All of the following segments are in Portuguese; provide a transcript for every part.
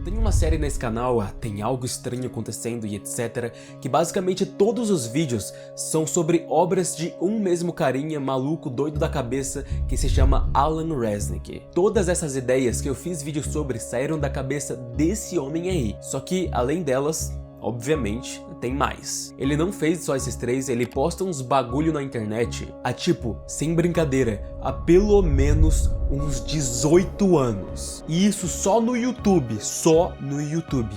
Tem uma série nesse canal, Tem Algo Estranho Acontecendo e etc, que basicamente todos os vídeos são sobre obras de um mesmo carinha maluco doido da cabeça que se chama Alan Resnick. Todas essas ideias que eu fiz vídeos sobre saíram da cabeça desse homem aí, só que além delas, obviamente, tem mais. Ele não fez só esses três, ele posta uns bagulho na internet há tipo, sem brincadeira, há pelo menos uns 18 anos. E isso só no YouTube,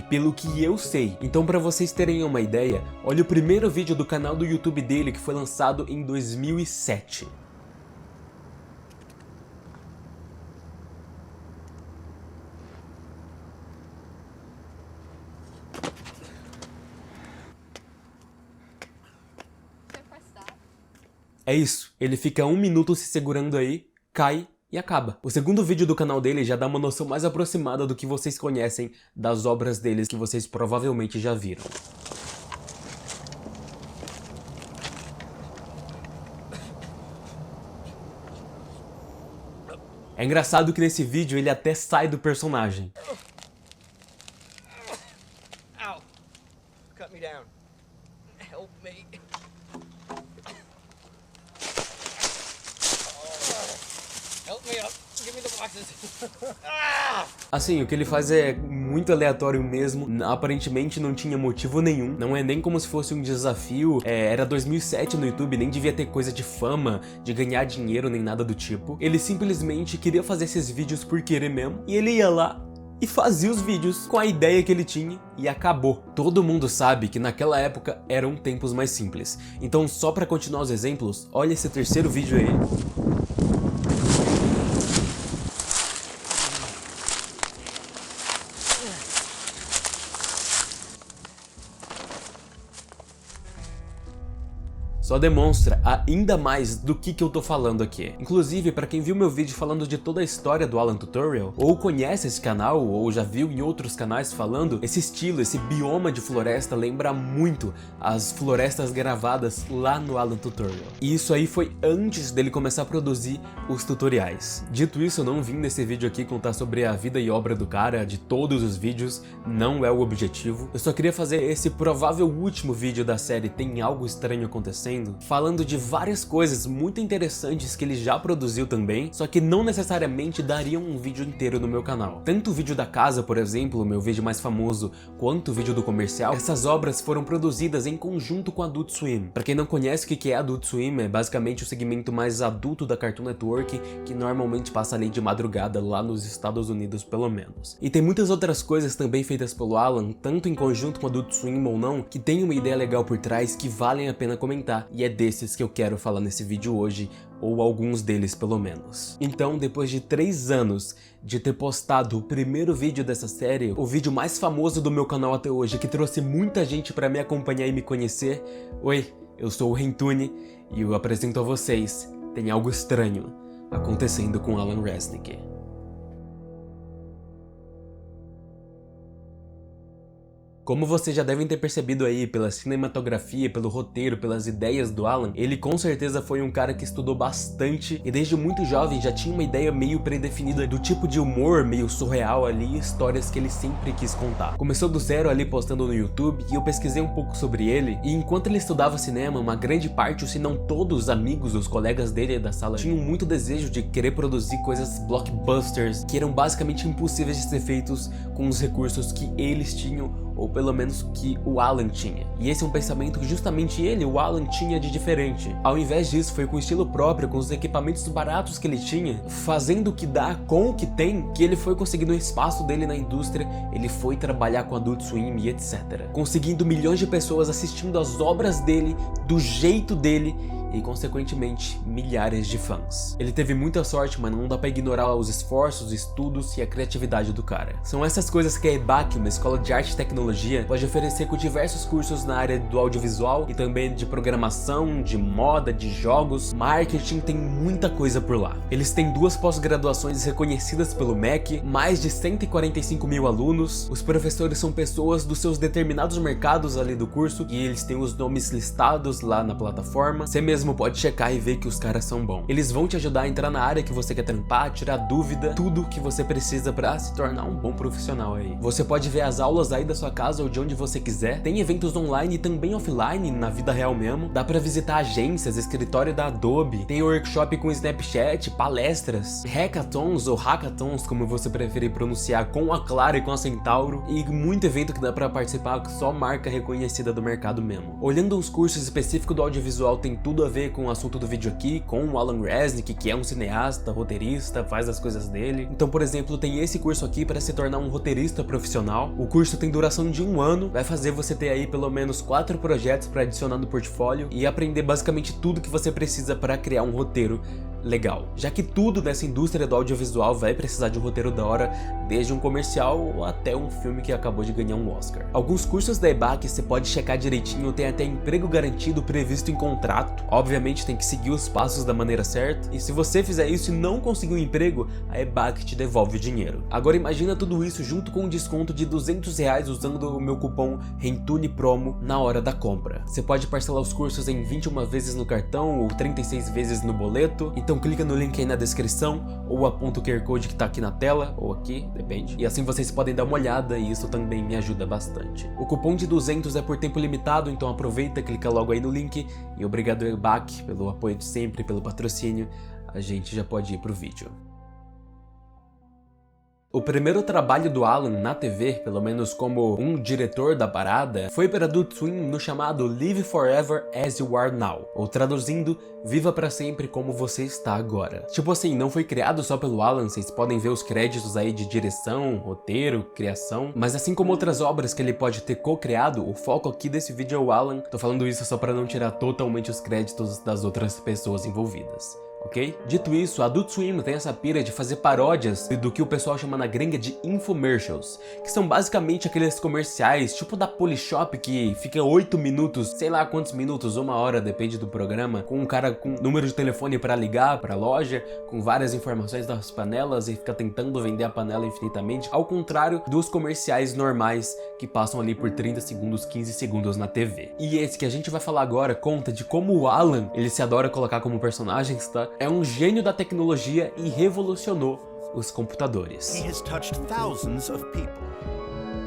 pelo que eu sei. Então pra vocês terem uma ideia, olha o primeiro vídeo do canal do YouTube dele que foi lançado em 2007. É isso, ele fica 1 minuto se segurando aí, cai e acaba. O segundo vídeo do canal dele já dá uma noção mais aproximada do que vocês conhecem das obras deles que vocês provavelmente já viram. É engraçado que nesse vídeo ele até sai do personagem. Ow. Cut me down. Help me. Help me up. Give me the boxes. Assim, o que ele faz é muito aleatório mesmo, aparentemente não tinha motivo nenhum, não é nem como se fosse um desafio, era 2007 no YouTube, nem devia ter coisa de fama, de ganhar dinheiro, nem nada do tipo. Ele simplesmente queria fazer esses vídeos por querer mesmo, e ele ia lá e fazia os vídeos com a ideia que ele tinha e acabou. Todo mundo sabe que naquela época eram tempos mais simples, então só pra continuar os exemplos, olha esse terceiro vídeo aí. Só demonstra ainda mais do que eu tô falando aqui. Inclusive, pra quem viu meu vídeo falando de toda a história do Alan Tutorial, ou conhece esse canal, ou já viu em outros canais falando, esse estilo, esse bioma de floresta lembra muito as florestas gravadas lá no Alan Tutorial. E isso aí foi antes dele começar a produzir os tutoriais. Dito isso, eu não vim nesse vídeo aqui contar sobre a vida e obra do cara, de todos os vídeos, não é o objetivo. Eu só queria fazer esse provável último vídeo da série Tem Algo Estranho Acontecendo, falando de várias coisas muito interessantes que ele já produziu também, só que não necessariamente dariam um vídeo inteiro no meu canal. Tanto o vídeo da casa, por exemplo, o meu vídeo mais famoso, quanto o vídeo do comercial, essas obras foram produzidas em conjunto com a Adult Swim. Pra quem não conhece o que é Adult Swim, é basicamente o segmento mais adulto da Cartoon Network, que normalmente passa ali de madrugada lá nos Estados Unidos, pelo menos. E tem muitas outras coisas também feitas pelo Alan, tanto em conjunto com a Adult Swim ou não, que tem uma ideia legal por trás que valem a pena comentar. E é desses que eu quero falar nesse vídeo hoje, ou alguns deles pelo menos. Então, depois de 3 anos de ter postado o primeiro vídeo dessa série, o vídeo mais famoso do meu canal até hoje, que trouxe muita gente pra me acompanhar e me conhecer, oi, eu sou o Rentune e eu apresento a vocês Tem Algo Estranho Acontecendo com Alan Resnick. Como vocês já devem ter percebido aí pela cinematografia, pelo roteiro, pelas ideias do Alan, ele com certeza foi um cara que estudou bastante e desde muito jovem já tinha uma ideia meio predefinida do tipo de humor meio surreal ali, histórias que ele sempre quis contar. Começou do zero ali postando no YouTube e eu pesquisei um pouco sobre ele, e enquanto ele estudava cinema, uma grande parte, ou se não todos os amigos, os colegas dele da sala, tinham muito desejo de querer produzir coisas blockbusters que eram basicamente impossíveis de ser feitos com os recursos que eles tinham, ou pelo menos que o Alan tinha. E esse é um pensamento que justamente ele, o Alan, tinha de diferente. Ao invés disso, foi com estilo próprio, com os equipamentos baratos que ele tinha, fazendo o que dá com o que tem, que ele foi conseguindo um espaço dele na indústria, ele foi trabalhar com Adult Swim e etc. Conseguindo milhões de pessoas assistindo às obras dele, do jeito dele, e consequentemente milhares de fãs. Ele teve muita sorte, mas não dá pra ignorar os esforços, estudos e a criatividade do cara. São essas coisas que a EBAC, uma escola de arte e tecnologia, pode oferecer com diversos cursos na área do audiovisual e também de programação, de moda, de jogos, marketing, tem muita coisa por lá. Eles têm 2 pós-graduações reconhecidas pelo MEC, mais de 145 mil alunos, os professores são pessoas dos seus determinados mercados ali do curso e eles têm os nomes listados lá na plataforma. Você mesmo mesmo pode checar e ver que os caras são bons. Eles vão te ajudar a entrar na área que você quer trampar, tirar dúvida, tudo que você precisa pra se tornar um bom profissional aí. Você pode ver as aulas aí da sua casa ou de onde você quiser. Tem eventos online e também offline, na vida real mesmo. Dá pra visitar agências, escritório da Adobe. Tem workshop com Snapchat, palestras, hackathons ou hackathons, como você preferir pronunciar, com a Clara e com a Centauro. E muito evento que dá pra participar com só marca reconhecida do mercado mesmo. Olhando os cursos específicos do audiovisual, tem tudo a ver com o assunto do vídeo aqui, com o Alan Resnick, que é um cineasta, roteirista, faz as coisas dele. Então, por exemplo, tem esse curso aqui para se tornar um roteirista profissional. O curso tem duração de 1 ano, vai fazer você ter aí pelo menos 4 projetos para adicionar no portfólio e aprender basicamente tudo que você precisa para criar um roteiro legal. Já que tudo nessa indústria do audiovisual vai precisar de um roteiro da hora, desde um comercial até um filme que acabou de ganhar um Oscar. Alguns cursos da EBAC você pode checar direitinho, tem até emprego garantido previsto em contrato. Obviamente tem que seguir os passos da maneira certa, e se você fizer isso e não conseguir um emprego, a EBAC te devolve o dinheiro. Agora imagina tudo isso junto com um desconto de R$200 usando o meu cupom RENTUNEPROMO na hora da compra. Você pode parcelar os cursos em 21 vezes no cartão ou 36 vezes no boleto. Então clica no link aí na descrição ou aponta o QR Code que tá aqui na tela, ou aqui, depende. E assim vocês podem dar uma olhada e isso também me ajuda bastante. O cupom de 200 é por tempo limitado, então aproveita, clica logo aí no link. E obrigado EBAC pelo apoio de sempre, pelo patrocínio. A gente já pode ir pro vídeo. O primeiro trabalho do Alan na TV, pelo menos como um diretor da parada, foi para Adult Swim no chamado Live Forever As You Are Now, ou traduzindo, Viva pra sempre como você está agora. Tipo assim, não foi criado só pelo Alan, vocês podem ver os créditos aí de direção, roteiro, criação, mas assim como outras obras que ele pode ter co-criado, o foco aqui desse vídeo é o Alan. Tô falando isso só para não tirar totalmente os créditos das outras pessoas envolvidas. Ok? Dito isso, a Adult Swim tem essa pira de fazer paródias do que o pessoal chama na gringa de infomercials, que são basicamente aqueles comerciais tipo da Polishop que fica 8 minutos, sei lá quantos minutos, 1 hora, depende do programa, com um cara com número de telefone para ligar para a loja, com várias informações das panelas e fica tentando vender a panela infinitamente, ao contrário dos comerciais normais que passam ali por 30 segundos, 15 segundos na TV. E esse que a gente vai falar agora conta de como o Alan, ele se adora colocar como personagens, tá? É um gênio da tecnologia e revolucionou os computadores. He has touched thousands of people.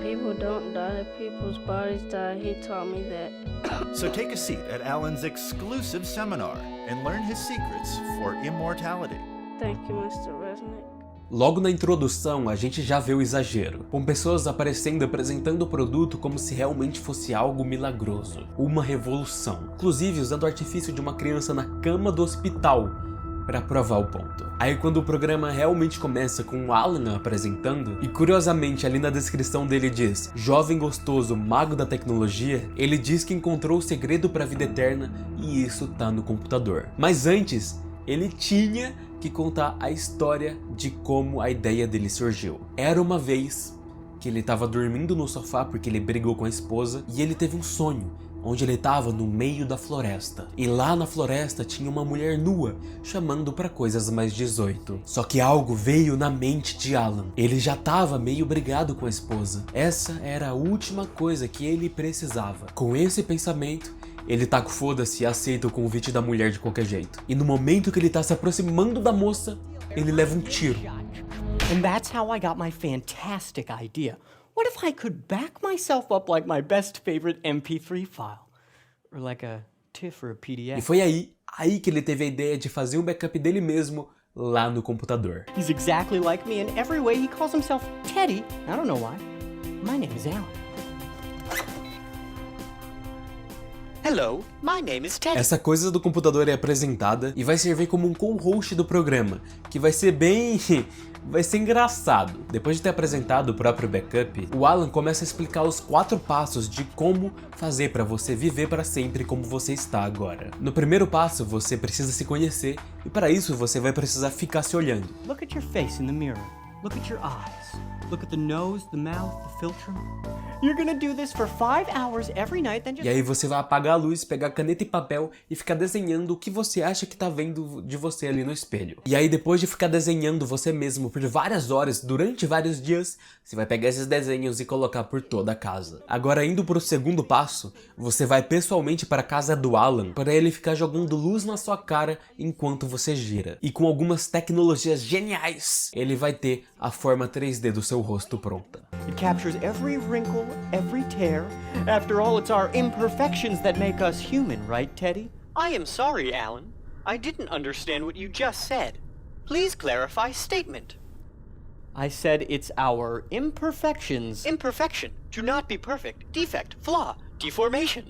People don't die, people's bodies die. He taught me that. So take a seat at Alan's exclusive seminar and learn his secrets for immortality. Thank you, Mr. Resnick. Logo na introdução, a gente já vê o exagero, com pessoas aparecendo apresentando o produto como se realmente fosse algo milagroso, uma revolução, inclusive usando o artifício de uma criança na cama do hospital para provar o ponto. Aí quando o programa realmente começa com o Alan apresentando, e curiosamente ali na descrição dele diz jovem gostoso mago da tecnologia, ele diz que encontrou o segredo para a vida eterna e isso tá no computador. Mas antes, ele tinha que contar a história de como a ideia dele surgiu. Era uma vez que ele estava dormindo no sofá porque ele brigou com a esposa e ele teve um sonho onde ele estava no meio da floresta. E lá na floresta tinha uma mulher nua chamando para coisas mais 18. Só que algo veio na mente de Alan. Ele já estava meio brigado com a esposa. Essa era a última coisa que ele precisava. Com esse pensamento, ele tá com foda-se e aceita o convite da mulher de qualquer jeito. E no momento que ele tá se aproximando da moça, ele leva um tiro. And that's how I got my fantastic idea. What if I could back myself up like my best favorite MP3 file? Or like a TIFF or a PDF. E foi aí que ele teve a ideia de fazer um backup dele mesmo lá no computador. He's exactly like me in every way. He calls himself Teddy. I don't know why. My name is Alan. Hello, my name is Teddy. Essa coisa do computador é apresentada e vai servir como um co-host do programa, que vai ser vai ser engraçado. Depois de ter apresentado o próprio backup, o Alan começa a explicar os 4 passos de como fazer para você viver para sempre como você está agora. No primeiro passo, você precisa se conhecer e para isso você vai precisar ficar se olhando. Look at your face in the mirror. Look at your eyes. Look at the nose, the mouth, the filter. You're gonna do this for 5 hours every night, then just... E aí você vai apagar a luz, pegar caneta e papel e ficar desenhando o que você acha que tá vendo de você ali no espelho. E aí depois de ficar desenhando você mesmo por várias horas, durante vários dias, você vai pegar esses desenhos e colocar por toda a casa. Agora indo pro segundo passo, você vai pessoalmente para a casa do Alan, para ele ficar jogando luz na sua cara enquanto você gira. E com algumas tecnologias geniais, ele vai ter a forma 3D do seu rosto pronta. It captures every wrinkle, every tear. After all, it's our imperfections that make us human, right, Teddy? I am sorry, Alan. I didn't understand what you just said. Please clarify statement. I said it's our imperfections. Imperfection. To not be perfect. Defect. Flaw. Deformation.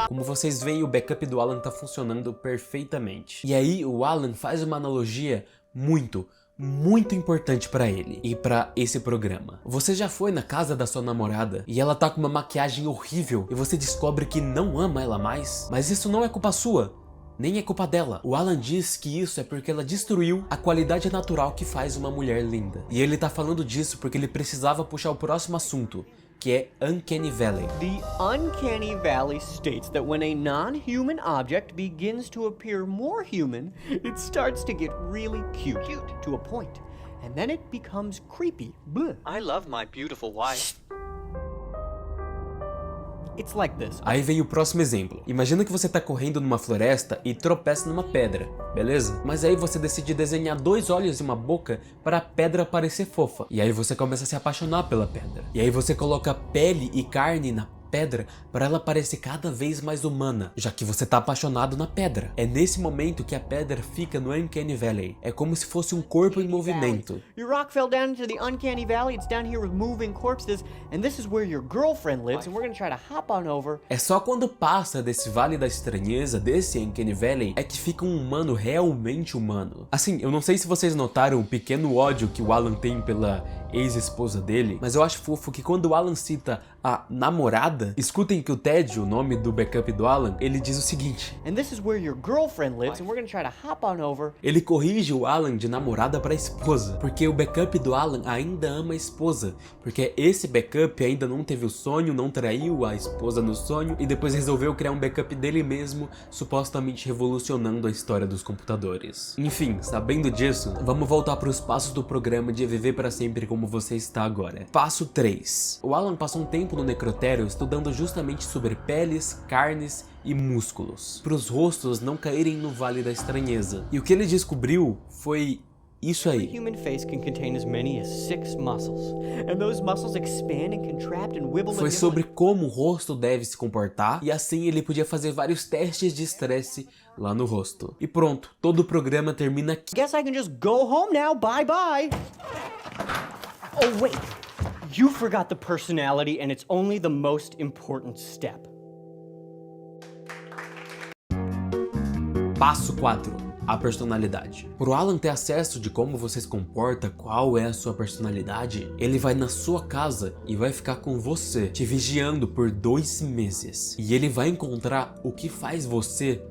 Como vocês veem, o backup do Alan tá funcionando perfeitamente. E aí o Alan faz uma analogia muito importante pra ele e pra esse programa. Você já foi na casa da sua namorada e ela tá com uma maquiagem horrível e você descobre que não ama ela mais? Mas isso não é culpa sua, nem é culpa dela. O Alan diz que isso é porque ela destruiu a qualidade natural que faz uma mulher linda. E ele tá falando disso porque ele precisava puxar o próximo assunto, que é Uncanny Valley. The Uncanny Valley states that when a non-human object begins to appear more human, it starts to get really cute to a point, and then it becomes creepy. Bleh. I love my beautiful wife. It's like this. Aí vem o próximo exemplo. Imagina que você tá correndo numa floresta e tropeça numa pedra, beleza? Mas aí você decide desenhar 2 olhos e uma boca para a pedra parecer fofa. E aí você começa a se apaixonar pela pedra. E aí você coloca pele e carne na pedra para ela parecer cada vez mais humana, já que você tá apaixonado na pedra. É nesse momento que a pedra fica no Uncanny Valley. É como se fosse um corpo em movimento. Your rock fell down into the Uncanny Valley. It's down here with moving corpses, and this is where your girlfriend lives, and we're gonna try to hop on over. É só quando passa desse Vale da Estranheza, desse Uncanny Valley, é que fica um humano realmente humano. Assim, eu não sei se vocês notaram o pequeno ódio que o Alan tem pela ex-esposa dele, mas eu acho fofo que quando o Alan cita a namorada, escutem que o Ted, o nome do backup do Alan, ele diz o seguinte: And this is where your girlfriend lives, and we're gonna try to hop on over. Ele corrige o Alan de namorada para esposa, porque o backup do Alan ainda ama a esposa, porque esse backup ainda não teve o sonho, não traiu a esposa no sonho e depois resolveu criar um backup dele mesmo, supostamente revolucionando a história dos computadores. Enfim, sabendo disso, vamos voltar para os passos do programa de viver para sempre como você está agora. Passo 3. O Alan passou um tempo no necrotério estudando justamente sobre peles, carnes e músculos, para os rostos não caírem no Vale da Estranheza. E o que ele descobriu foi isso aí. The human face can contain as many as 6 muscles, and those muscles expand and contract and wibble. Foi sobre como o rosto deve se comportar, e assim ele podia fazer vários testes de estresse lá no rosto. E pronto, todo o programa termina aqui. Guess I can just go home now. Bye bye. Oh wait, you forgot the personality, and it's only the most important step. Passo 4. A personalidade. Pro Alan ter acesso de como você se comporta, qual é a sua personalidade, ele vai na sua casa e vai ficar com você, te vigiando por 2 meses. E ele vai encontrar o que faz você.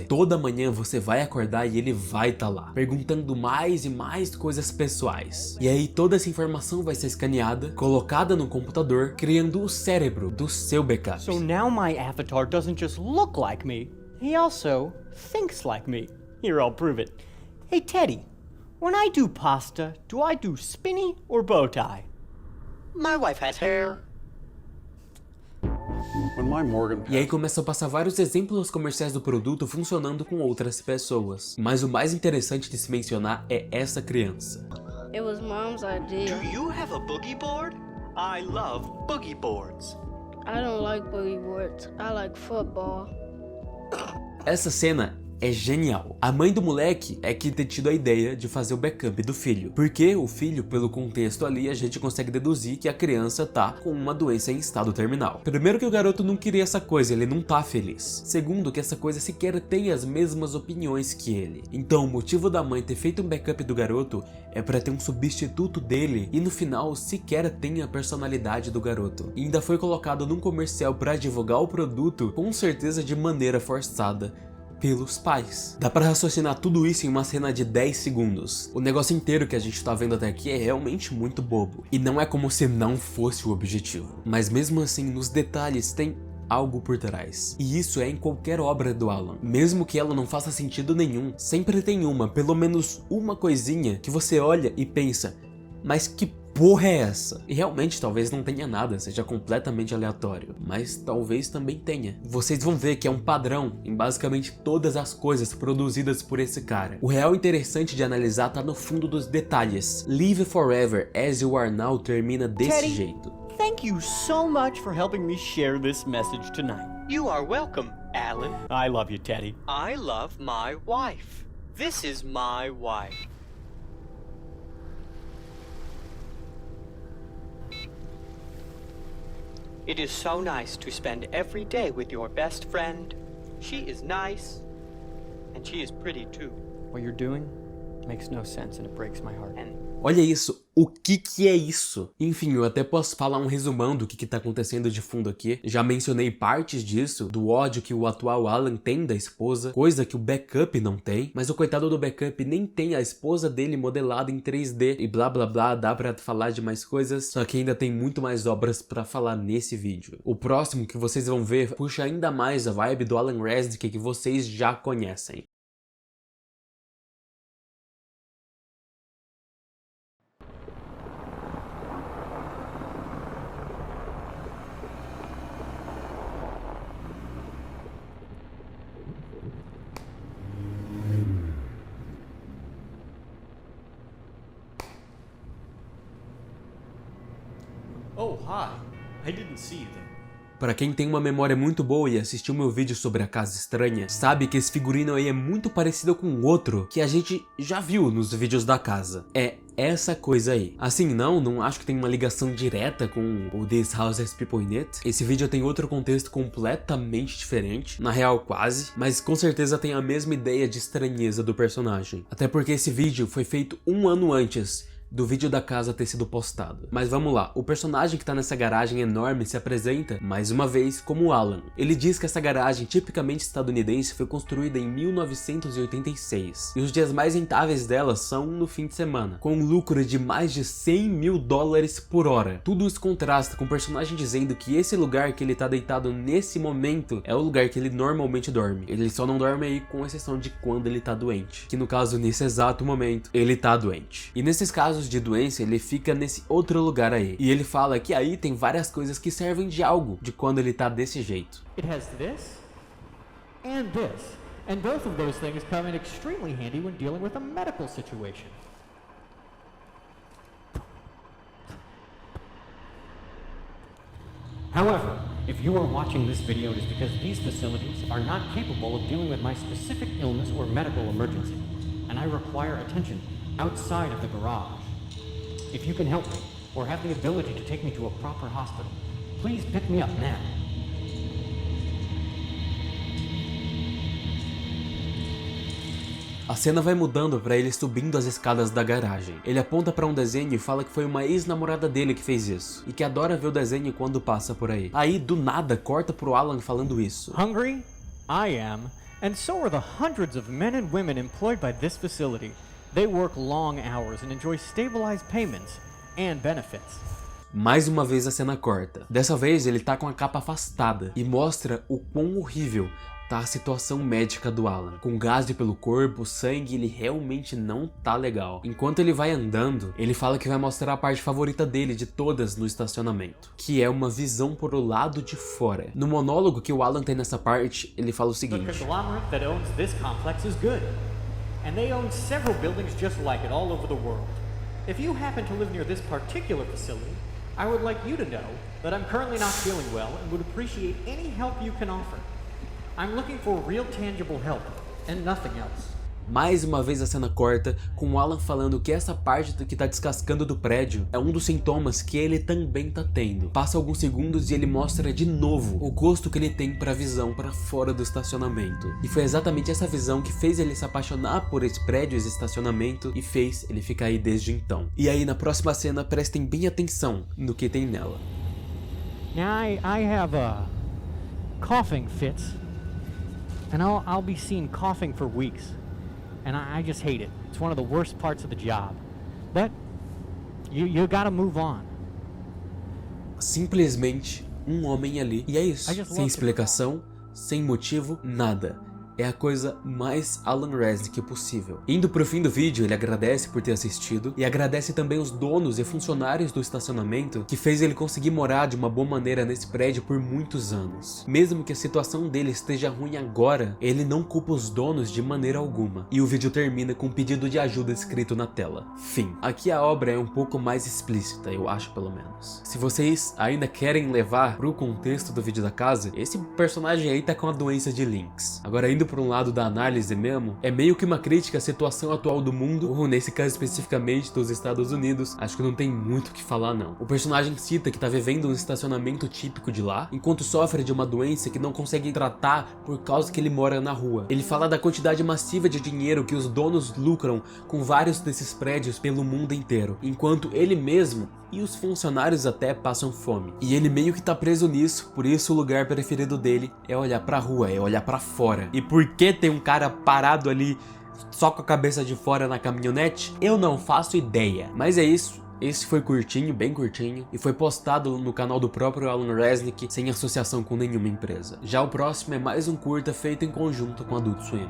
Toda manhã você vai acordar e ele vai estar lá, perguntando mais e mais coisas pessoais. E aí toda essa informação vai ser escaneada, colocada no computador, criando o cérebro do seu backup. So now my avatar doesn't just look like me, he also thinks like me. Here, I'll prove it. Hey Teddy, when I do pasta, do I do spinny or bow tie? My wife has hair. E aí começam a passar vários exemplos comerciais do produto funcionando com outras pessoas. Mas o mais interessante de se mencionar é essa criança. It was Mom's idea. Do you have a boogie board? I love boogie boards. I don't like boogie boards. I like football. Essa cena é genial. A mãe do moleque é que ter tido a ideia de fazer o backup do filho, porque o filho, pelo contexto ali, a gente consegue deduzir que a criança tá com uma doença em estado terminal. Primeiro que o garoto não queria essa coisa, ele não tá feliz. Segundo que essa coisa sequer tem as mesmas opiniões que ele. Então o motivo da mãe ter feito um backup do garoto é pra ter um substituto dele e no final sequer tem a personalidade do garoto. E ainda foi colocado num comercial pra divulgar o produto, com certeza de maneira forçada, pelos pais. Dá pra raciocinar tudo isso em uma cena de 10 segundos. O negócio inteiro que a gente tá vendo até aqui é realmente muito bobo. E não é como se não fosse o objetivo. Mas mesmo assim, nos detalhes tem algo por trás. E isso é em qualquer obra do Alan. Mesmo que ela não faça sentido nenhum, sempre tem pelo menos uma coisinha que você olha e pensa, mas que porra é essa? E realmente talvez não tenha nada, seja completamente aleatório, mas talvez também tenha. Vocês vão ver que é um padrão em basicamente todas as coisas produzidas por esse cara. O real interessante de analisar tá no fundo dos detalhes. Live Forever As You Are Now termina desse Teddy, jeito. thank you so much for helping me share this message tonight. You are welcome, Alan. I love you, Teddy. I love my wife. This is my wife. It is so nice to spend every day with your best friend. She is nice, and she is pretty too. What you're doing makes no sense and it breaks my heart. Olha isso, o que é isso? Enfim, eu até posso falar um resumão do que tá acontecendo de fundo aqui. Já mencionei partes disso, do ódio que o atual Alan tem da esposa, coisa que o backup não tem, mas o coitado do backup nem tem a esposa dele modelada em 3D e blá blá blá, dá pra falar de mais coisas, só que ainda tem muito mais obras pra falar nesse vídeo. O próximo que vocês vão ver puxa ainda mais a vibe do Alan Resnick que vocês já conhecem. Oh, hi. I didn't see you there. Pra quem tem uma memória muito boa e assistiu meu vídeo sobre a Casa Estranha, sabe que esse figurino aí é muito parecido com outro que a gente já viu nos vídeos da casa. É essa coisa aí. Assim, não acho que tem uma ligação direta com o This House Has People in It. Esse vídeo tem outro contexto completamente diferente, na real quase, mas com certeza tem a mesma ideia de estranheza do personagem. Até porque esse vídeo foi feito um ano antes do vídeo da casa ter sido postado. Mas vamos lá, o personagem que tá nessa garagem enorme se apresenta, mais uma vez, como Alan. Ele diz que essa garagem tipicamente estadunidense foi construída em 1986, e os dias mais rentáveis dela são no fim de semana, com um lucro de mais de 100 mil dólares por hora. Tudo isso contrasta com o personagem dizendo que esse lugar que ele tá deitado nesse momento é o lugar que ele normalmente dorme. Ele só não dorme aí com exceção de quando ele tá doente, que no caso, nesse exato momento, ele tá doente. E nesses casos de doença, ele fica nesse outro lugar aí. E ele fala que aí tem várias coisas que servem de algo de quando ele tá desse jeito. It has this and this, and both of those things come in extremely handy when dealing with a medical situation. However, if you are watching this video, it is because these facilities are not capable of dealing with my specific illness or medical emergency, and I require attention outside of the garage. If you can help me, or have the ability to take me to a proper hospital, please pick me up now. A cena vai mudando pra ele subindo as escadas da garagem. Ele aponta pra um desenho e fala que foi uma ex-namorada dele que fez isso, e que adora ver o desenho quando passa por aí. Aí, do nada, corta pro Alan falando isso. Hungry? I am, and so are the hundreds of men and women employed by this facility. They work long hours and enjoy stabilized payments and benefits. Mais uma vez a cena corta. Dessa vez ele tá com a capa afastada e mostra o quão horrível tá a situação médica do Alan. Com gás pelo corpo, sangue, ele realmente não tá legal. Enquanto ele vai andando, ele fala que vai mostrar a parte favorita dele de todas no estacionamento, que é uma visão por o lado de fora. No monólogo que o Alan tem nessa parte, ele fala o The seguinte: conglomerate that owns this complex is good, and they own several buildings just like it all over the world. If you happen to live near this particular facility, I would like you to know that I'm currently not feeling well and would appreciate any help you can offer. I'm looking for real tangible help and nothing else. Mais uma vez a cena corta, com o Alan falando que essa parte que tá descascando do prédio é um dos sintomas que ele também tá tendo. Passa alguns segundos e ele mostra de novo o gosto que ele tem pra visão pra fora do estacionamento. E foi exatamente essa visão que fez ele se apaixonar por esse prédio, esse estacionamento, e fez ele ficar aí desde então. E aí na próxima cena, prestem bem atenção no que tem nela. I have coughing fits. and I'll be seen coughing for weeks. And I just hate it. It's one of the worst parts of the job. But you gotta move on. Simplesmente um homem ali. E é isso. I just Sem love to explicação, sem motivo, nada. É a coisa mais Alan Resnick possível. Indo pro fim do vídeo, ele agradece por ter assistido e agradece também os donos e funcionários do estacionamento que fez ele conseguir morar de uma boa maneira nesse prédio por muitos anos. Mesmo que a situação dele esteja ruim agora, ele não culpa os donos de maneira alguma. E o vídeo termina com um pedido de ajuda escrito na tela. Fim. Aqui a obra é um pouco mais explícita, eu acho pelo menos. Se vocês ainda querem levar pro contexto do vídeo da casa, esse personagem aí tá com a doença de Lynx. Agora indo por um lado da análise mesmo, é meio que uma crítica à situação atual do mundo, ou nesse caso especificamente dos Estados Unidos. Acho que não tem muito o que falar não. O personagem cita que tá vivendo um estacionamento típico de lá, enquanto sofre de uma doença que não consegue tratar por causa que ele mora na rua. Ele fala da quantidade massiva de dinheiro que os donos lucram com vários desses prédios pelo mundo inteiro, enquanto ele mesmo e os funcionários até passam fome. E ele meio que tá preso nisso, por isso o lugar preferido dele é olhar pra rua, é olhar pra fora. E por que tem um cara parado ali só com a cabeça de fora na caminhonete? Eu não faço ideia. Mas é isso. Esse foi curtinho, bem curtinho, e foi postado no canal do próprio Alan Resnick, sem associação com nenhuma empresa. Já o próximo é mais um curta feito em conjunto com Adult Swim.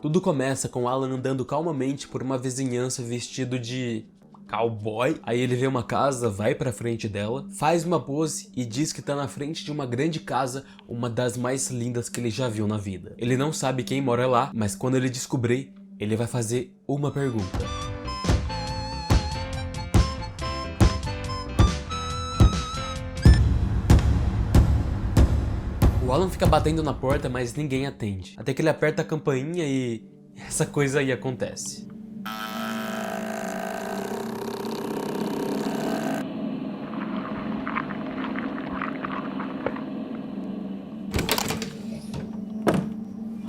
Tudo começa com Alan andando calmamente por uma vizinhança vestido de cowboy. Aí ele vê uma casa, vai pra frente dela, faz uma pose e diz que tá na frente de uma grande casa, uma das mais lindas que ele já viu na vida. Ele não sabe quem mora lá, mas quando ele descobrir, ele vai fazer uma pergunta. O Alan fica batendo na porta, mas ninguém atende. Até que ele aperta a campainha e essa coisa aí acontece.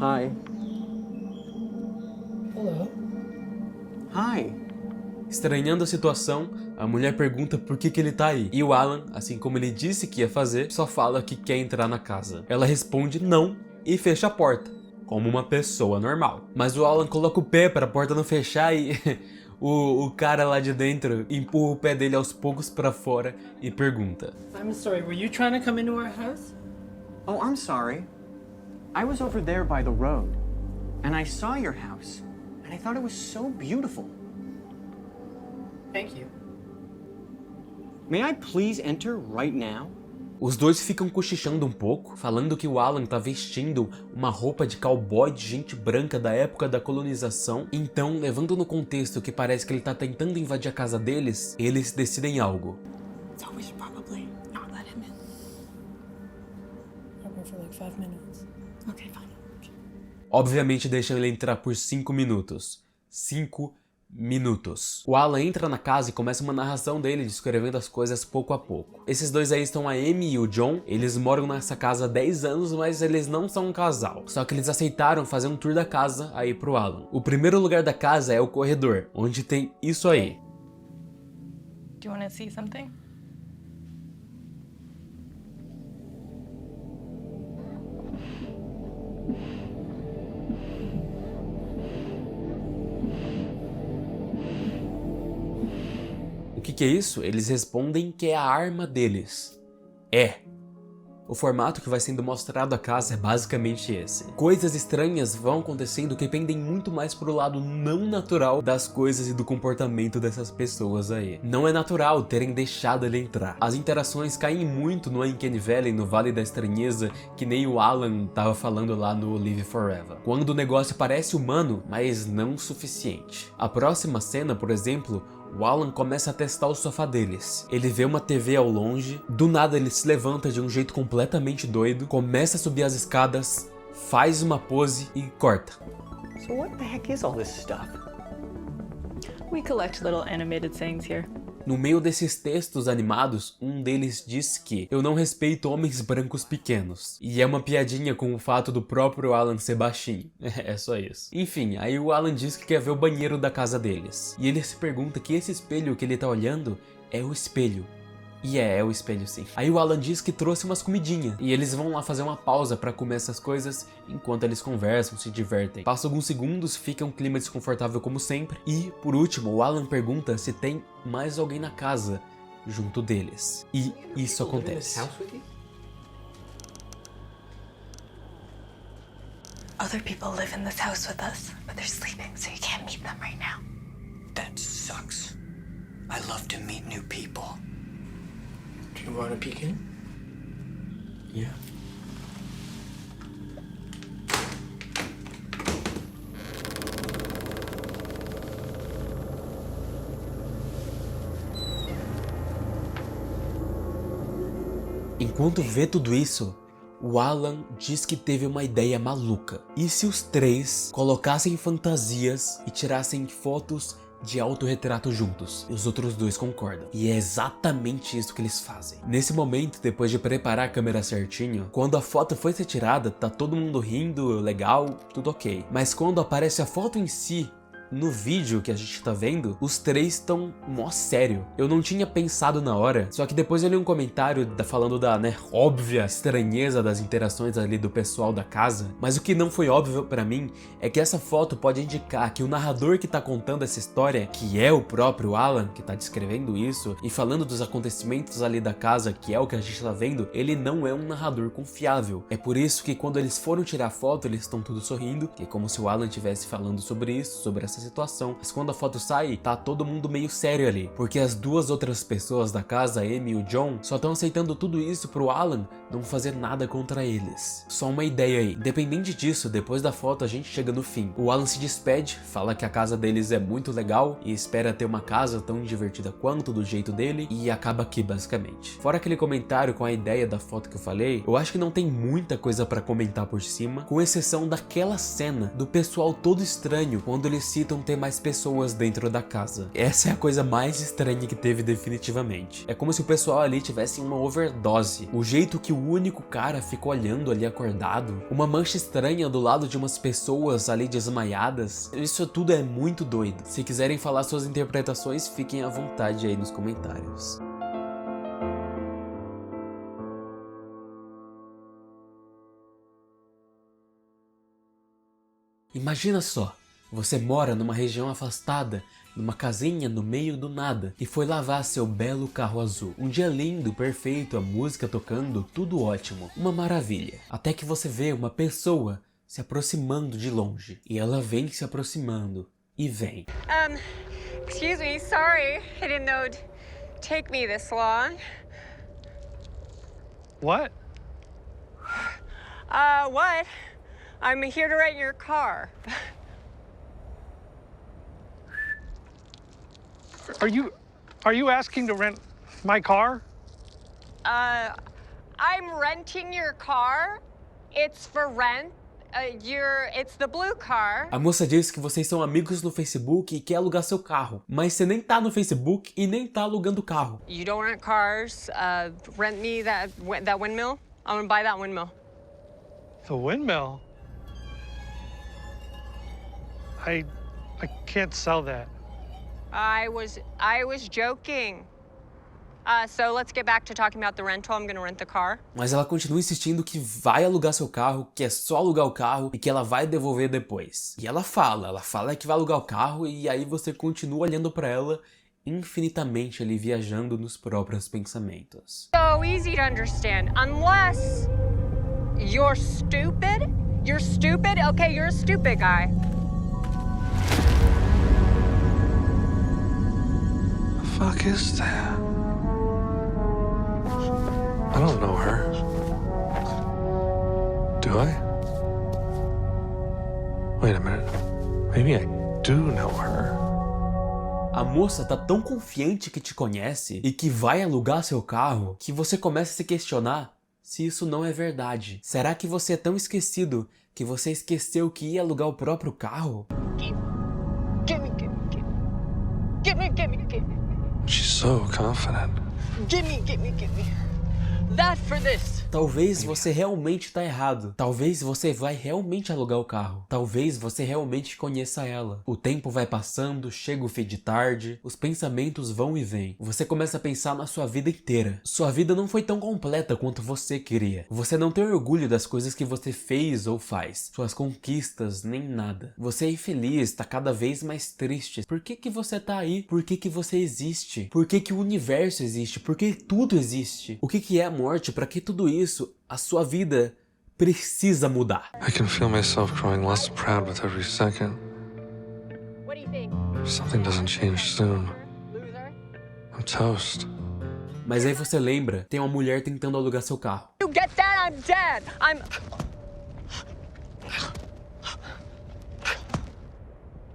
Hi. Hello. Hi. Estranhando a situação, a mulher pergunta por que ele tá aí. E o Alan, assim como ele disse que ia fazer, só fala que quer entrar na casa. Ela responde não e fecha a porta, como uma pessoa normal. Mas o Alan coloca o pé para a porta não fechar e o cara lá de dentro empurra o pé dele aos poucos para fora e pergunta: I'm sorry, were you trying to come into our house? Oh, I'm sorry. I was over there by the road, and I saw your house, and I thought it was so beautiful. Thank you. May I please enter right now? Os dois ficam cochichando um pouco, falando que o Alan tá vestindo uma roupa de cowboy de gente branca da época da colonização. Então, levando no contexto que parece que ele tá tentando invadir a casa deles, eles decidem algo. So we should probably not let him in. I'll go for like 5 minutes. Okay, fine. Obviamente deixam ele entrar por 5 minutos. 5 minutos. O Alan entra na casa e começa uma narração dele descrevendo as coisas pouco a pouco. Esses dois aí estão a Amy e o John. Eles moram nessa casa há 10 anos, mas eles não são um casal. Só que eles aceitaram fazer um tour da casa aí pro Alan. O primeiro lugar da casa é o corredor, onde tem isso aí. Do you want to see something? O que é isso? Eles respondem que é a arma deles. O formato que vai sendo mostrado a casa é basicamente esse. Coisas estranhas vão acontecendo que pendem muito mais pro lado não natural das coisas e do comportamento dessas pessoas aí. Não é natural terem deixado ele entrar. As interações caem muito no Uncanny Valley, no Vale da Estranheza, que nem o Alan tava falando lá no Live Forever. Quando o negócio parece humano, mas não o suficiente. A próxima cena, por exemplo, o Alan começa a testar o sofá deles. Ele vê uma TV ao longe, do nada ele se levanta de um jeito completamente doido, começa a subir as escadas, faz uma pose e corta. So what the heck is all this stuff? We collect little animated sayings here. No meio desses textos animados, um deles diz que eu não respeito homens brancos pequenos. E é uma piadinha com o fato do próprio Alan ser baixinho. É só isso. Enfim, aí o Alan diz que quer ver o banheiro da casa deles. E ele se pergunta que esse espelho que ele tá olhando é o espelho E é o espelho sim. Aí o Alan diz que trouxe umas comidinhas e eles vão lá fazer uma pausa pra comer essas coisas enquanto eles conversam, se divertem. Passa alguns segundos, fica um clima desconfortável como sempre e, por último, o Alan pergunta se tem mais alguém na casa junto deles. E isso acontece. Other people live in this house with us, but they're sleeping, so you can't meet them right now. That sucks. I love to meet new people. Do you want to peek in? Yeah. Enquanto vê tudo isso, o Alan diz que teve uma ideia maluca. E se os três colocassem fantasias e tirassem fotos de autorretrato juntos? E os outros dois concordam. E é exatamente isso que eles fazem. Nesse momento, depois de preparar a câmera certinho, quando a foto foi ser tirada, tá todo mundo rindo, legal, tudo ok. Mas quando aparece a foto em si, no vídeo que a gente tá vendo, os três estão mó sério. Eu não tinha pensado na hora, só que depois eu li um comentário falando da, óbvia estranheza das interações ali do pessoal da casa, mas o que não foi óbvio pra mim é que essa foto pode indicar que o narrador que tá contando essa história, que é o próprio Alan, que tá descrevendo isso, e falando dos acontecimentos ali da casa, que é o que a gente tá vendo, ele não é um narrador confiável. É por isso que quando eles foram tirar a foto, eles estão todos sorrindo, que é como se o Alan estivesse falando sobre isso, sobre essa situação. Mas quando a foto sai, tá todo mundo meio sério ali, porque as duas outras pessoas da casa, a Amy e o John, só estão aceitando tudo isso pro Alan não fazer nada contra eles. Só uma ideia aí. Independente disso, depois da foto a gente chega no fim. O Alan se despede, fala que a casa deles é muito legal e espera ter uma casa tão divertida quanto do jeito dele, e acaba aqui basicamente. Fora aquele comentário com a ideia da foto que eu falei, eu acho que não tem muita coisa pra comentar por cima, com exceção daquela cena do pessoal todo estranho quando eles citam ter mais pessoas dentro da casa. Essa é a coisa mais estranha que teve definitivamente. É como se o pessoal ali tivesse uma overdose. O jeito que o único cara ficou olhando ali acordado, uma mancha estranha do lado de umas pessoas ali desmaiadas, isso tudo é muito doido. Se quiserem falar suas interpretações, fiquem à vontade aí nos comentários. Imagina só, você mora numa região afastada, numa casinha no meio do nada, e foi lavar seu belo carro azul. Um dia lindo, perfeito, a música tocando, tudo ótimo, uma maravilha. Até que você vê uma pessoa se aproximando de longe, e ela vem se aproximando, e vem. Excuse me, sorry, I didn't know it'd take me this long. What? What? I'm here to rent your car. Are you asking to rent my car? I'm renting your car. It's for rent. It's the blue car. A moça diz que vocês são amigos no Facebook e quer alugar seu carro, mas você nem tá no Facebook e nem tá alugando o carro. You don't rent cars. Rent me that windmill. I'm gonna buy that windmill. The windmill? I can't sell that. I was joking. So let's get back to talking about the rental. I'm gonna rent the car. Mas ela continua insistindo que vai alugar seu carro, que é só alugar o carro e que ela vai devolver depois. E ela fala que vai alugar o carro, e aí você continua olhando pra ela infinitamente ali, viajando nos próprios pensamentos. So easy to understand. Unless you're stupid. You're stupid? Okay, you're a stupid guy. Fuck is that? I don't know her. Do I? Wait a minute. Maybe I do know her. A moça tá tão confiante que te conhece e que vai alugar seu carro que você começa a se questionar se isso não é verdade. Será que você é tão esquecido que você esqueceu que ia alugar o próprio carro? She's so confident. Gimme. that for this. Talvez você realmente tá errado. Talvez você vai realmente alugar o carro. Talvez você realmente conheça ela. O tempo vai passando, chega o fim de tarde, os pensamentos vão e vêm. Você começa a pensar na sua vida inteira. Sua vida não foi tão completa quanto você queria. Você não tem orgulho das coisas que você fez ou faz. Suas conquistas, nem nada. Você é infeliz, tá cada vez mais triste. Por que você tá aí? Por que você existe? Por que o universo existe? Por que tudo existe? O que é a morte? Pra que tudo isso? A sua vida precisa mudar. I can feel myself growing less proud with every second. What do you think? If something doesn't change soon, I'm toast. Mas aí você lembra, tem uma mulher tentando alugar seu carro. You get that? I'm dead.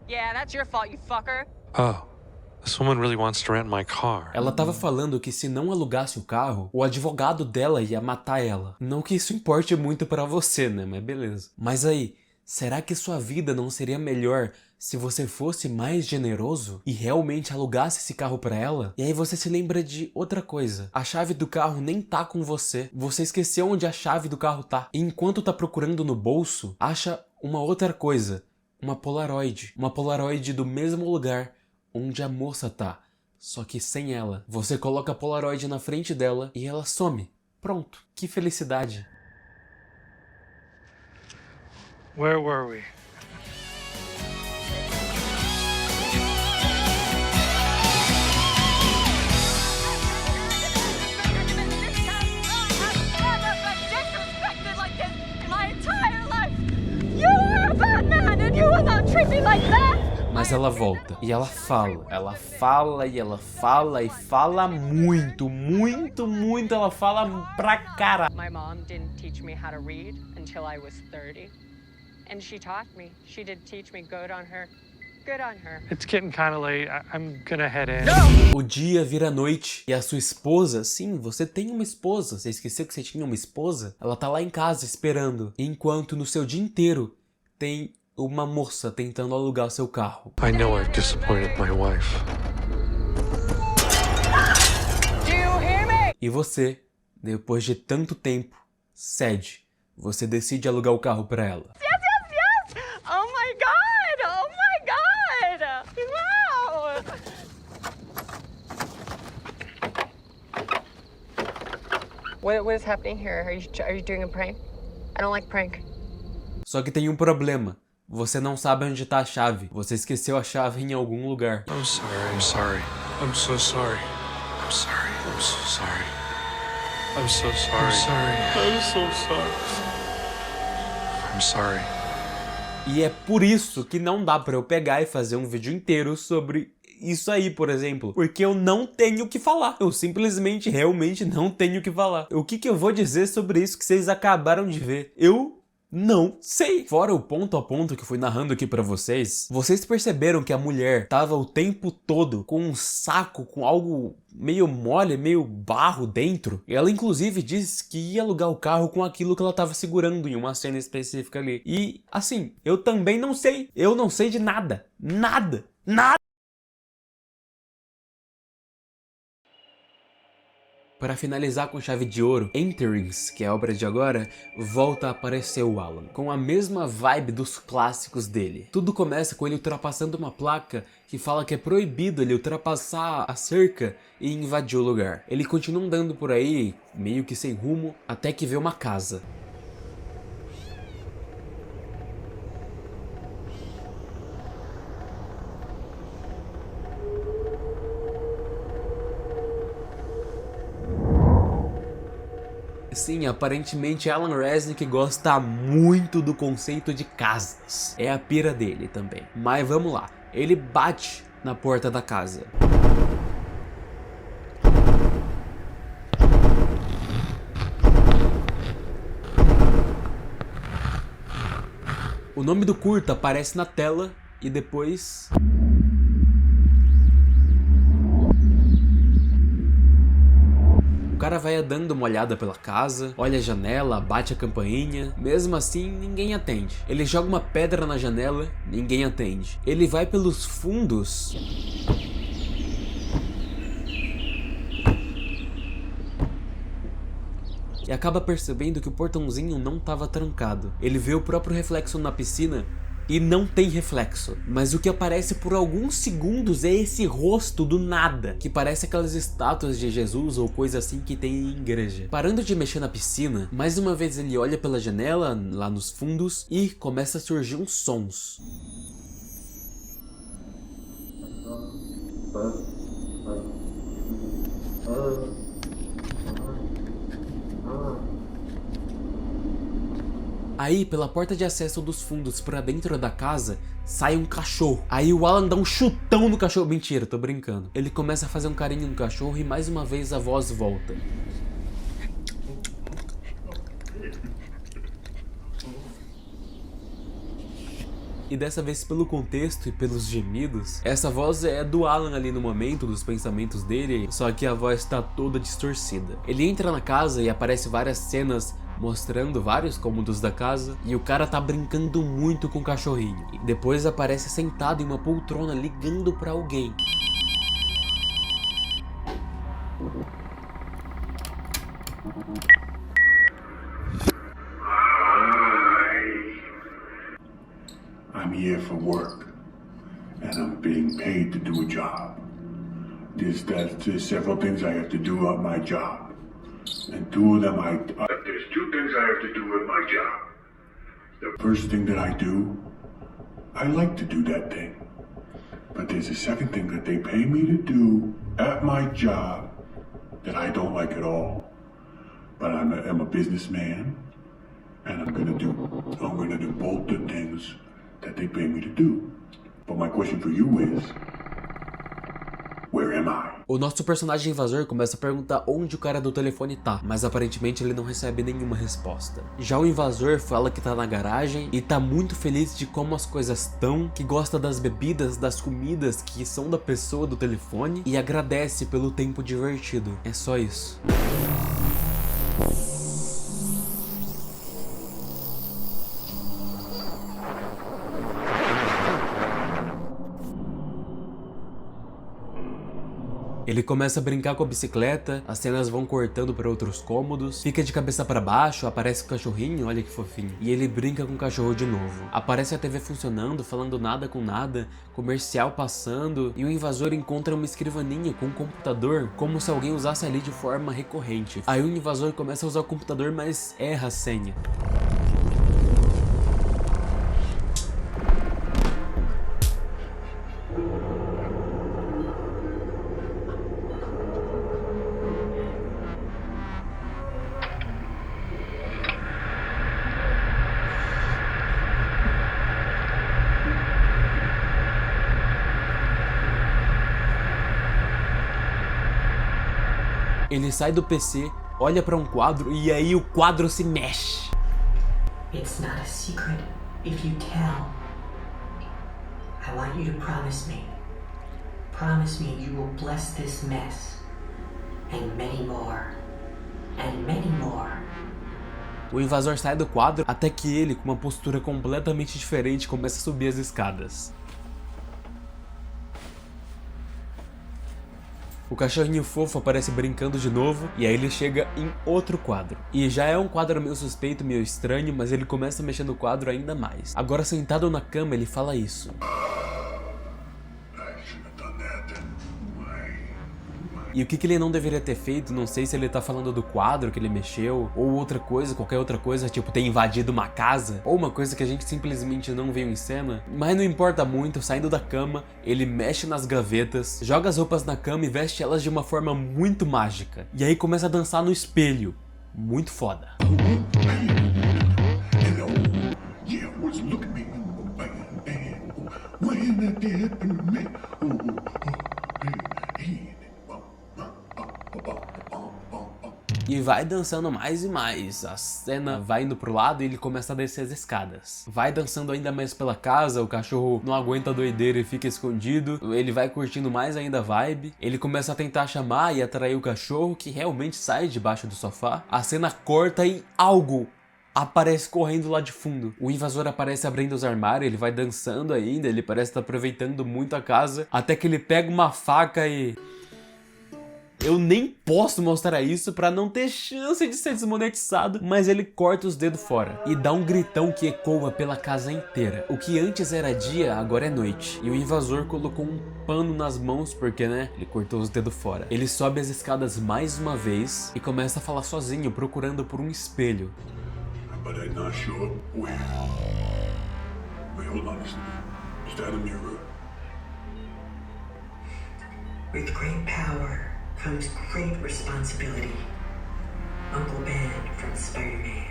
Yeah, that's your fault, you fucker. Oh, this woman really wants to rent my car. Ela tava falando que se não alugasse o carro, o advogado dela ia matar ela. Não que isso importe muito pra você, né? Mas beleza. Mas aí, será que sua vida não seria melhor se você fosse mais generoso e realmente alugasse esse carro pra ela? E aí você se lembra de outra coisa. A chave do carro nem tá com você. Você esqueceu onde a chave do carro tá. E enquanto tá procurando no bolso, acha uma outra coisa. Uma Polaroid. Uma Polaroid do mesmo lugar onde a moça tá. Só que sem ela. Você coloca a Polaroid na frente dela e ela some. Pronto. Que felicidade. Where were we? Mas ela volta e ela fala. Ela fala e ela fala e fala muito, muito, muito. Ela fala pra cara. My mom didn't teach me how to read until I was 30. And she taught me. She did teach me. Good on her. Good on her. It's getting kind of late. I'm gonna head in. O dia vira noite e a sua esposa, sim, você tem uma esposa. Você esqueceu que você tinha uma esposa? Ela tá lá em casa esperando. Enquanto no seu dia inteiro tem uma moça tentando alugar o seu carro. I know I've disappointed my wife. Do you hear me? E você, depois de tanto tempo, cede. Você decide alugar o carro pra ela. Yes, yes, yes! Oh my god! Oh my god! Wow! What is happening here? Are you doing a prank? I don't like prank. Só que tem um problema. Você não sabe onde tá a chave. Você esqueceu a chave em algum lugar. I'm sorry. I'm sorry. I'm so sorry. I'm sorry. I'm so sorry. I'm so sorry. I'm sorry. I'm so sorry. I'm sorry. E é por isso que não dá pra eu pegar e fazer um vídeo inteiro sobre isso aí, por exemplo. Porque eu não tenho o que falar. Eu simplesmente, realmente não tenho o que falar. O que eu vou dizer sobre isso que vocês acabaram de ver? Eu não sei. Fora o ponto a ponto que eu fui narrando aqui pra vocês, vocês perceberam que a mulher tava o tempo todo com um saco, com algo meio mole, meio barro dentro. Ela inclusive disse que ia alugar o carro com aquilo que ela tava segurando em uma cena específica ali. E assim, eu também não sei. Eu não sei de nada. Nada. Nada. Para finalizar com chave de ouro, Enterings, que é a obra de agora, volta a aparecer o Alan, com a mesma vibe dos clássicos dele. Tudo começa com ele ultrapassando uma placa que fala que é proibido ele ultrapassar a cerca e invadir o lugar. Ele continua andando por aí, meio que sem rumo, até que vê uma casa. Sim, aparentemente Alan Resnick gosta muito do conceito de casas. É a pira dele também. Mas vamos lá. Ele bate na porta da casa. O nome do curta aparece na tela e depois... O cara vai dando uma olhada pela casa, olha a janela, bate a campainha, mesmo assim ninguém atende. Ele joga uma pedra na janela, ninguém atende. Ele vai pelos fundos. e acaba percebendo que o portãozinho não estava trancado. Ele vê o próprio reflexo na piscina e não tem reflexo, mas o que aparece por alguns segundos é esse rosto do nada, que parece aquelas estátuas de Jesus ou coisa assim que tem em igreja. Parando de mexer na piscina, mais uma vez ele olha pela janela, lá nos fundos, e começa a surgir uns sons. Aí, pela porta de acesso dos fundos pra dentro da casa, sai um cachorro. Aí o Alan dá um chutão no cachorro. Mentira, tô brincando. Ele começa a fazer um carinho no cachorro e mais uma vez a voz volta. E dessa vez, pelo contexto e pelos gemidos, essa voz é do Alan ali no momento, dos pensamentos dele, só que a voz tá toda distorcida. Ele entra na casa e aparece várias cenas mostrando vários cômodos da casa, e o cara tá brincando muito com o cachorrinho. E depois aparece sentado em uma poltrona ligando pra alguém. I'm here for work, and I'm being paid to do a job. There's several things I have to do on my job. And two of them there's two things I have to do with my job. The first thing that I do, I like to do that thing. But there's a second thing that they pay me to do at my job that I don't like at all. But I'm a businessman, and I'm gonna do both the things that they pay me to do. But my question for you is, where am I? O nosso personagem invasor começa a perguntar onde o cara do telefone tá, mas aparentemente ele não recebe nenhuma resposta. Já o invasor fala que tá na garagem e tá muito feliz de como as coisas estão, que gosta das bebidas, das comidas que são da pessoa do telefone e agradece pelo tempo divertido. É só isso. Ele começa a brincar com a bicicleta, as cenas vão cortando para outros cômodos, fica de cabeça para baixo, aparece o cachorrinho, olha que fofinho, e ele brinca com o cachorro de novo. Aparece a TV funcionando, falando nada com nada, comercial passando, e o invasor encontra uma escrivaninha com um computador, como se alguém usasse ali de forma recorrente. Aí o invasor começa a usar o computador, mas erra a senha. Ele sai do PC, olha pra um quadro e aí o quadro se mexe. It's not a secret if you tell. I want you to promise me. Promise me you will bless this mess. And many more. And many more. O invasor sai do quadro até que ele, com uma postura completamente diferente, começa a subir as escadas. O cachorrinho fofo aparece brincando de novo, e aí ele chega em outro quadro. E já é um quadro meio suspeito, meio estranho, mas ele começa a mexer no quadro ainda mais. Agora sentado na cama, ele fala isso. E o que ele não deveria ter feito, não sei se ele tá falando do quadro que ele mexeu, ou outra coisa, qualquer outra coisa, tipo ter invadido uma casa, ou uma coisa que a gente simplesmente não viu em cena, mas não importa muito. Saindo da cama, ele mexe nas gavetas, joga as roupas na cama e veste elas de uma forma muito mágica, e aí começa a dançar no espelho. Muito foda. E vai dançando mais e mais, a cena vai indo pro lado e ele começa a descer as escadas. Vai dançando ainda mais pela casa, o cachorro não aguenta a doideira e fica escondido. Ele vai curtindo mais ainda a vibe. Ele começa a tentar chamar e atrair o cachorro, que realmente sai debaixo do sofá. A cena corta e algo aparece correndo lá de fundo. O invasor aparece abrindo os armários, ele vai dançando ainda, ele parece estar aproveitando muito a casa, até que ele pega uma faca e... Eu nem posso mostrar isso pra não ter chance de ser desmonetizado, mas ele corta os dedos fora e dá um gritão que ecoa pela casa inteira. O que antes era dia, agora é noite. E o invasor colocou um pano nas mãos porque, né, ele cortou os dedos fora. Ele sobe as escadas mais uma vez e começa a falar sozinho, procurando por um espelho. But I'm not sure where. Wait, hold on a second. Is that a mirror? With great power comes great responsibility. Uncle Ben from Spider-Man.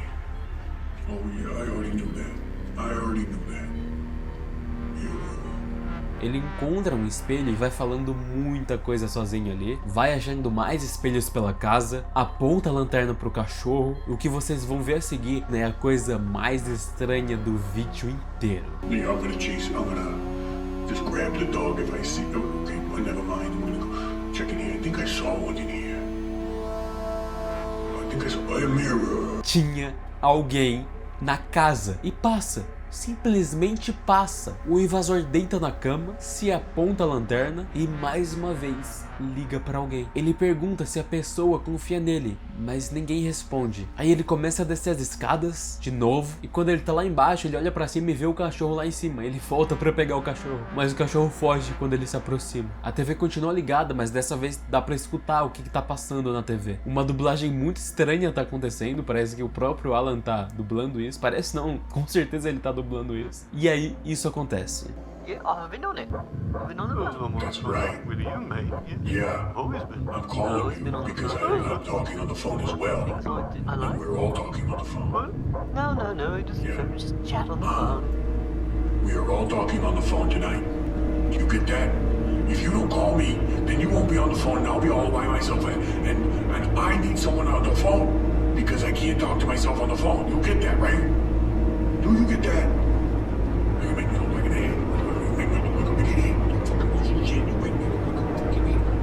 Oh yeah, I already knew that. Ele encontra um espelho e vai falando muita coisa sozinho ali, vai achando mais espelhos pela casa, aponta a lanterna pro cachorro. O que vocês vão ver a seguir, né, é a coisa mais estranha do vídeo inteiro. Yeah, I'm gonna chase. I'm gonna just grab the dog if I see. Oh, okay, well, never mind. I'm gonna go check in here. I think I saw one in here. I think I saw a mirror. Tinha alguém na casa e passa. Simplesmente passa. O invasor deita na cama, se aponta a lanterna e mais uma vez liga pra alguém. Ele pergunta se a pessoa confia nele, mas ninguém responde. Aí ele começa a descer as escadas de novo e quando ele tá lá embaixo, ele olha pra cima e vê o cachorro lá em cima. Ele volta pra pegar o cachorro, mas o cachorro foge quando ele se aproxima. A TV continua ligada, mas dessa vez dá pra escutar o que tá passando na TV. Uma dublagem muito estranha tá acontecendo, parece que o próprio Alan tá dublando isso. Parece não, com certeza ele tá dublando isso. E aí, isso acontece. Yeah, I've been on it. That's right. With you, mate. Yeah. Always been. I'm calling you because I'm talking on the phone as well. And we're all talking on the phone. What? No. Just chat on the phone. We are all talking on the phone tonight. You get that? If you don't call me, then you won't be on the phone and I'll be all by myself. And I need someone on the phone because I can't talk to myself on the phone. You get that, right? Do you get that? You make me look like an idiot.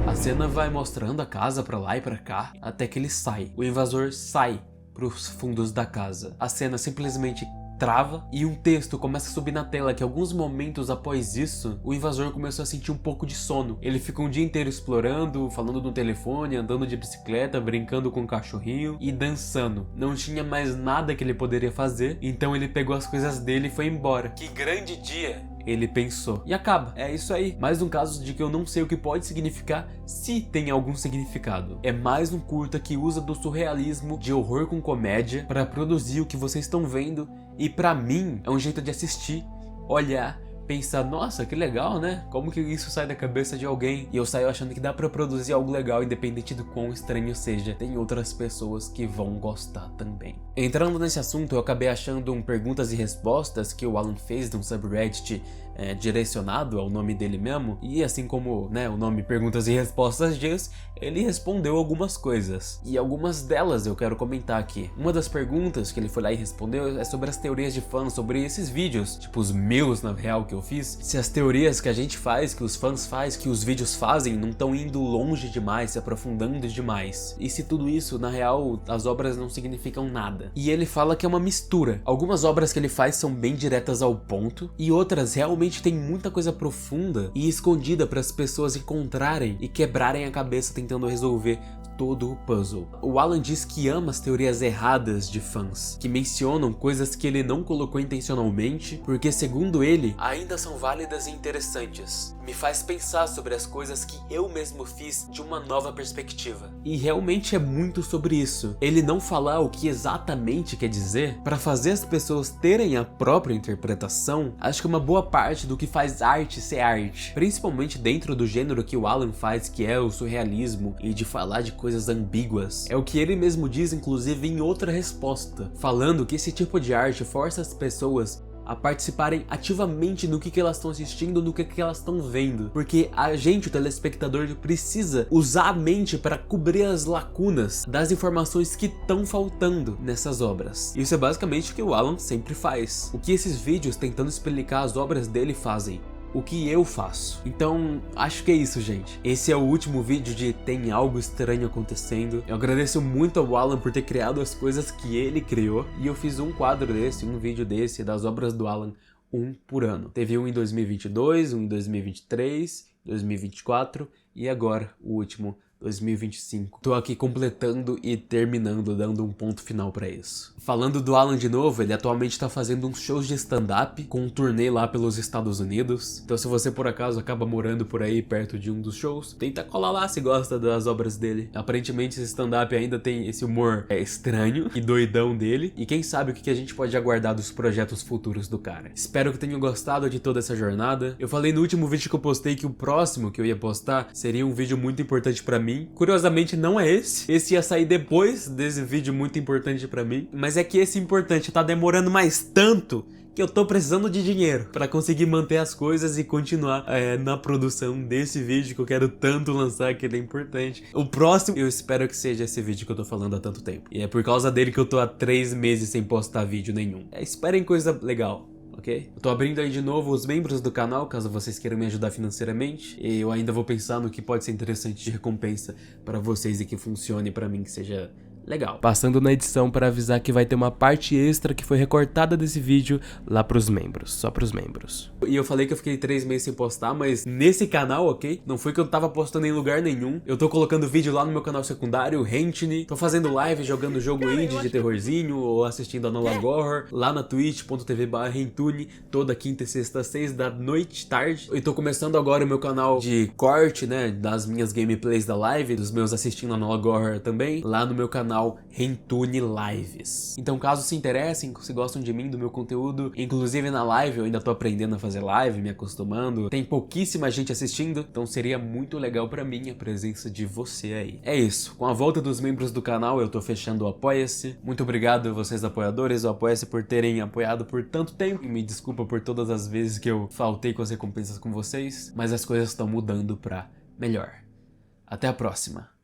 A cena vai mostrando a casa pra lá e pra cá, até que ele sai. O invasor sai pros fundos da casa. A cena simplesmente trava e um texto começa a subir na tela que alguns momentos após isso, o invasor começou a sentir um pouco de sono. Ele fica um dia inteiro explorando, falando no telefone, andando de bicicleta, brincando com o cachorrinho e dançando. Não tinha mais nada que ele poderia fazer, então ele pegou as coisas dele e foi embora. Que grande dia! Ele pensou. E acaba. É isso aí. Mais um caso de que eu não sei o que pode significar, se tem algum significado. É mais um curta que usa do surrealismo de horror com comédia para produzir o que vocês estão vendo. E pra mim, é um jeito de assistir, olhar, pensar, nossa, que legal, né? Como que isso sai da cabeça de alguém? E eu saio achando que dá pra produzir algo legal, independente do quão estranho seja. Tem outras pessoas que vão gostar também. Entrando nesse assunto, eu acabei achando um perguntas e respostas que o Alan fez num subreddit direcionado ao nome dele mesmo. E assim como, né, o nome Perguntas e Respostas diz, ele respondeu algumas coisas. E algumas delas eu quero comentar aqui. Uma das perguntas que ele foi lá e respondeu é sobre as teorias de fãs, sobre esses vídeos, tipo os meus na real que eu fiz. Se as teorias que a gente faz, que os fãs fazem, que os vídeos fazem, não estão indo longe demais, se aprofundando demais. E se tudo isso, na real, as obras não significam nada. E ele fala que é uma mistura. Algumas obras que ele faz são bem diretas ao ponto, e outras realmente tem muita coisa profunda e escondida para as pessoas encontrarem e quebrarem a cabeça tentando resolver todo o puzzle. O Alan diz que ama as teorias erradas de fãs, que mencionam coisas que ele não colocou intencionalmente, porque segundo ele, ainda são válidas e interessantes. Me faz pensar sobre as coisas que eu mesmo fiz de uma nova perspectiva. E realmente é muito sobre isso. Ele não falar o que exatamente quer dizer, para fazer as pessoas terem a própria interpretação, acho que uma boa parte do que faz arte ser arte. Principalmente dentro do gênero que o Alan faz, que é o surrealismo, e de falar de coisas ambíguas. É o que ele mesmo diz, inclusive, em outra resposta, falando que esse tipo de arte força as pessoas a participarem ativamente no que elas estão assistindo, no que elas estão vendo. Porque a gente, o telespectador, precisa usar a mente para cobrir as lacunas das informações que estão faltando nessas obras. Isso é basicamente o que o Alan sempre faz. O que esses vídeos tentando explicar as obras dele fazem. O que eu faço. Então, acho que é isso, gente. Esse é o último vídeo de Tem Algo Estranho Acontecendo. Eu agradeço muito ao Alan por ter criado as coisas que ele criou. E eu fiz um quadro desse, um vídeo desse, das obras do Alan, um por ano. Teve um em 2022, um em 2023, 2024 e agora o último 2025. Tô aqui completando e terminando, dando um ponto final pra isso. Falando do Alan de novo, ele atualmente tá fazendo uns shows de stand-up com um turnê lá pelos Estados Unidos. Então se você por acaso acaba morando por aí perto de um dos shows, tenta colar lá se gosta das obras dele. Aparentemente esse stand-up ainda tem esse humor estranho e doidão dele. E quem sabe o que a gente pode aguardar dos projetos futuros do cara. Espero que tenham gostado de toda essa jornada. Eu falei no último vídeo que eu postei que o próximo que eu ia postar seria um vídeo muito importante pra mim. Curiosamente não é esse. Esse ia sair depois desse vídeo muito importante pra mim. Mas é que esse importante tá demorando mais tanto que eu tô precisando de dinheiro pra conseguir manter as coisas e continuar na produção desse vídeo que eu quero tanto lançar, que ele é importante. O próximo, eu espero que seja esse vídeo que eu tô falando há tanto tempo. E é por causa dele que eu tô há 3 meses sem postar vídeo nenhum. Esperem coisa legal. Ok? Eu tô abrindo aí de novo os membros do canal, caso vocês queiram me ajudar financeiramente. E eu ainda vou pensar no que pode ser interessante de recompensa pra vocês e que funcione pra mim, que seja legal. Passando na edição para avisar que vai ter uma parte extra que foi recortada desse vídeo lá pros membros, só pros membros. E eu falei que eu fiquei 3 meses sem postar, mas nesse canal, ok? Não foi que eu tava postando em lugar nenhum. Eu tô colocando vídeo lá no meu canal secundário, Hentini. Tô fazendo live jogando jogo indie de terrorzinho ou assistindo a Analog Horror lá na twitch.tv/Hentuni, toda quinta e sexta às 6 da noite, tarde. E tô começando agora o meu canal de corte, né, das minhas gameplays da live, dos meus assistindo Analog Horror também, lá no meu canal Hentuni Lives. Então caso se interessem, se gostam de mim, do meu conteúdo, inclusive na live, eu ainda tô aprendendo a fazer live, me acostumando, tem pouquíssima gente assistindo, então seria muito legal pra mim a presença de você aí. É isso, com a volta dos membros do canal eu tô fechando o Apoia-se. Muito obrigado a vocês apoiadores, o Apoia-se por terem apoiado por tanto tempo, e me desculpa por todas as vezes que eu faltei com as recompensas com vocês, mas as coisas estão mudando pra melhor. Até a próxima.